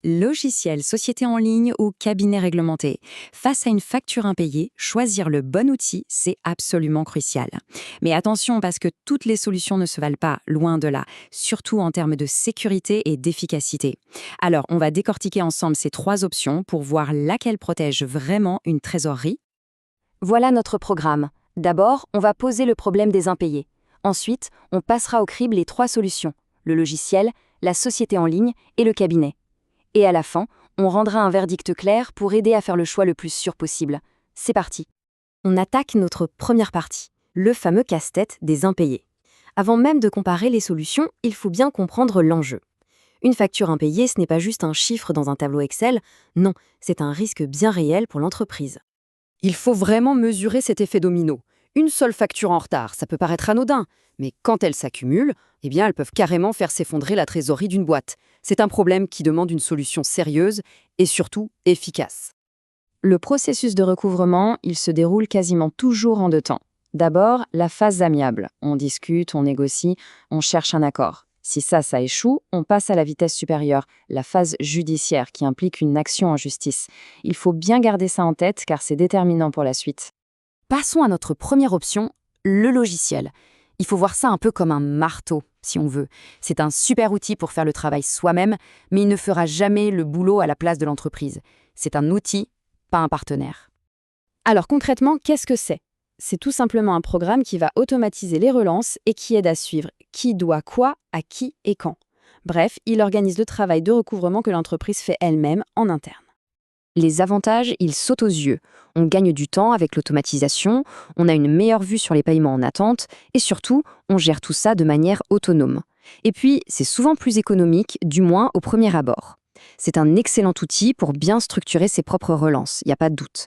Logiciel, société en ligne ou cabinet réglementé. Face à une facture impayée, choisir le bon outil, c'est absolument crucial. Mais attention parce que toutes les solutions ne se valent pas, loin de là, surtout en termes de sécurité et d'efficacité. Alors, on va décortiquer ensemble ces trois options pour voir laquelle protège vraiment une trésorerie. Voilà notre programme. D'abord, on va poser le problème des impayés. Ensuite, on passera au crible les trois solutions, le logiciel, la société en ligne et le cabinet. Et à la fin, on rendra un verdict clair pour aider à faire le choix le plus sûr possible. C'est parti. On attaque notre première partie, le fameux casse-tête des impayés. Avant même de comparer les solutions, il faut bien comprendre l'enjeu. Une facture impayée, ce n'est pas juste un chiffre dans un tableau Excel, non, c'est un risque bien réel pour l'entreprise. Il faut vraiment mesurer cet effet domino. Une seule facture en retard, ça peut paraître anodin, mais quand elles s'accumulent, elles peuvent carrément faire s'effondrer la trésorerie d'une boîte. C'est un problème qui demande une solution sérieuse et surtout efficace. Le processus de recouvrement, il se déroule quasiment toujours en deux temps. D'abord, la phase amiable. On discute, on négocie, on cherche un accord. Si ça échoue, on passe à la vitesse supérieure, la phase judiciaire qui implique une action en justice. Il faut bien garder ça en tête car c'est déterminant pour la suite. Passons à notre première option, le logiciel. Il faut voir ça un peu comme un marteau, si on veut. C'est un super outil pour faire le travail soi-même, mais il ne fera jamais le boulot à la place de l'entreprise. C'est un outil, pas un partenaire. Alors concrètement, qu'est-ce que c'est ? C'est tout simplement un programme qui va automatiser les relances et qui aide à suivre qui doit quoi, à qui et quand. Bref, il organise le travail de recouvrement que l'entreprise fait elle-même en interne. Les avantages, ils sautent aux yeux. On gagne du temps avec l'automatisation, on a une meilleure vue sur les paiements en attente et surtout, on gère tout ça de manière autonome. Et puis, c'est souvent plus économique, du moins au premier abord. C'est un excellent outil pour bien structurer ses propres relances, il n'y a pas de doute.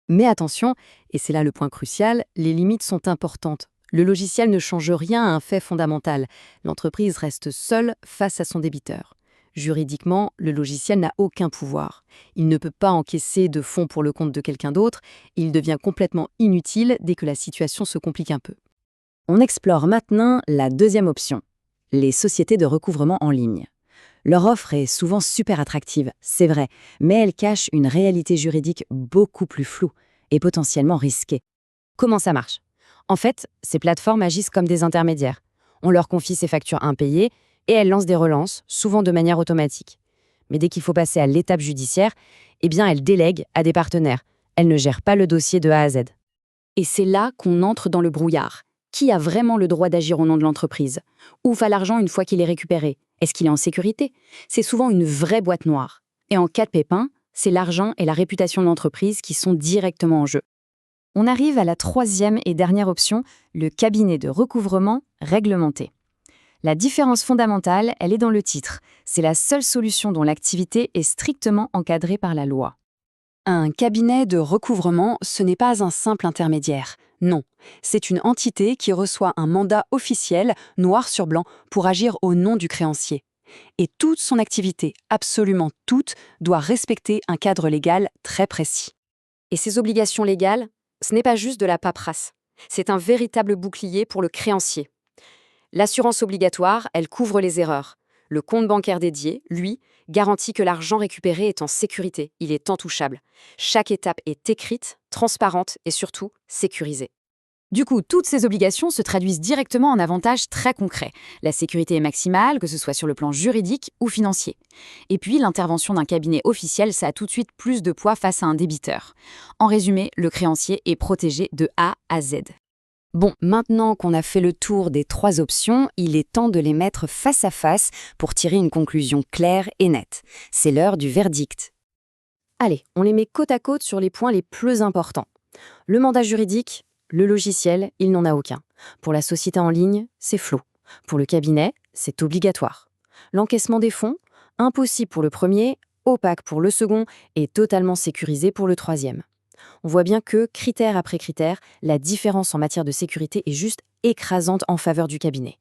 Mais attention, et c'est là le point crucial, les limites sont importantes. Le logiciel ne change rien à un fait fondamental. L'entreprise reste seule face à son débiteur. Juridiquement, le logiciel n'a aucun pouvoir. Il ne peut pas encaisser de fonds pour le compte de quelqu'un d'autre. Il devient complètement inutile dès que la situation se complique un peu. On explore maintenant la deuxième option, les sociétés de recouvrement en ligne. Leur offre est souvent super attractive, c'est vrai, mais elle cache une réalité juridique beaucoup plus floue et potentiellement risquée. Comment ça marche ? En fait, ces plateformes agissent comme des intermédiaires. On leur confie ces factures impayées et elles lancent des relances, souvent de manière automatique. Mais dès qu'il faut passer à l'étape judiciaire, elles délèguent à des partenaires. Elles ne gèrent pas le dossier de A à Z. Et c'est là qu'on entre dans le brouillard. Qui a vraiment le droit d'agir au nom de l'entreprise ? Où va l'argent une fois qu'il est récupéré ? Est-ce qu'il est en sécurité ? C'est souvent une vraie boîte noire. Et en cas de pépin, c'est l'argent et la réputation de l'entreprise qui sont directement en jeu. On arrive à la troisième et dernière option, le cabinet de recouvrement réglementé. La différence fondamentale, elle est dans le titre. C'est la seule solution dont l'activité est strictement encadrée par la loi. Un cabinet de recouvrement, ce n'est pas un simple intermédiaire. Non, c'est une entité qui reçoit un mandat officiel, noir sur blanc, pour agir au nom du créancier. Et toute son activité, absolument toute, doit respecter un cadre légal très précis. Et ces obligations légales, ce n'est pas juste de la paperasse. C'est un véritable bouclier pour le créancier. L'assurance obligatoire, elle couvre les erreurs. Le compte bancaire dédié, lui, garantit que l'argent récupéré est en sécurité, il est intouchable. Chaque étape est écrite, transparente et surtout sécurisée. Du coup, toutes ces obligations se traduisent directement en avantages très concrets. La sécurité est maximale, que ce soit sur le plan juridique ou financier. Et puis, l'intervention d'un cabinet officiel, ça a tout de suite plus de poids face à un débiteur. En résumé, le créancier est protégé de A à Z. Bon, maintenant qu'on a fait le tour des trois options, il est temps de les mettre face à face pour tirer une conclusion claire et nette. C'est l'heure du verdict. Allez, on les met côte à côte sur les points les plus importants. Le mandat juridique, le logiciel, il n'en a aucun. Pour la société en ligne, c'est flou. Pour le cabinet, c'est obligatoire. L'encaissement des fonds, impossible pour le premier, opaque pour le second et totalement sécurisé pour le troisième. On voit bien que, critère après critère, la différence en matière de sécurité est juste écrasante en faveur du cabinet.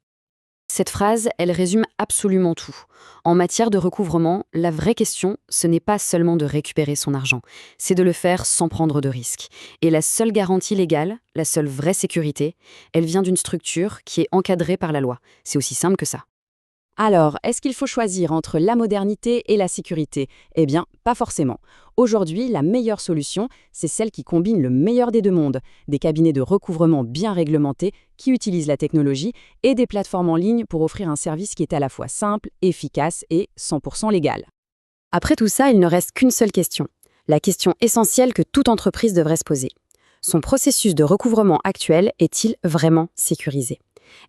Cette phrase, elle résume absolument tout. En matière de recouvrement, la vraie question, ce n'est pas seulement de récupérer son argent, c'est de le faire sans prendre de risques. Et la seule garantie légale, la seule vraie sécurité, elle vient d'une structure qui est encadrée par la loi. C'est aussi simple que ça. Alors, est-ce qu'il faut choisir entre la modernité et la sécurité? Eh bien, pas forcément. Aujourd'hui, la meilleure solution, c'est celle qui combine le meilleur des deux mondes, des cabinets de recouvrement bien réglementés qui utilisent la technologie et des plateformes en ligne pour offrir un service qui est à la fois simple, efficace et 100% légal. Après tout ça, il ne reste qu'une seule question. La question essentielle que toute entreprise devrait se poser. Son processus de recouvrement actuel est-il vraiment sécurisé?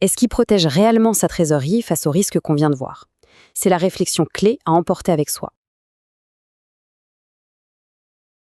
Est-ce qu'il protège réellement sa trésorerie face aux risques qu'on vient de voir? C'est la réflexion clé à emporter avec soi.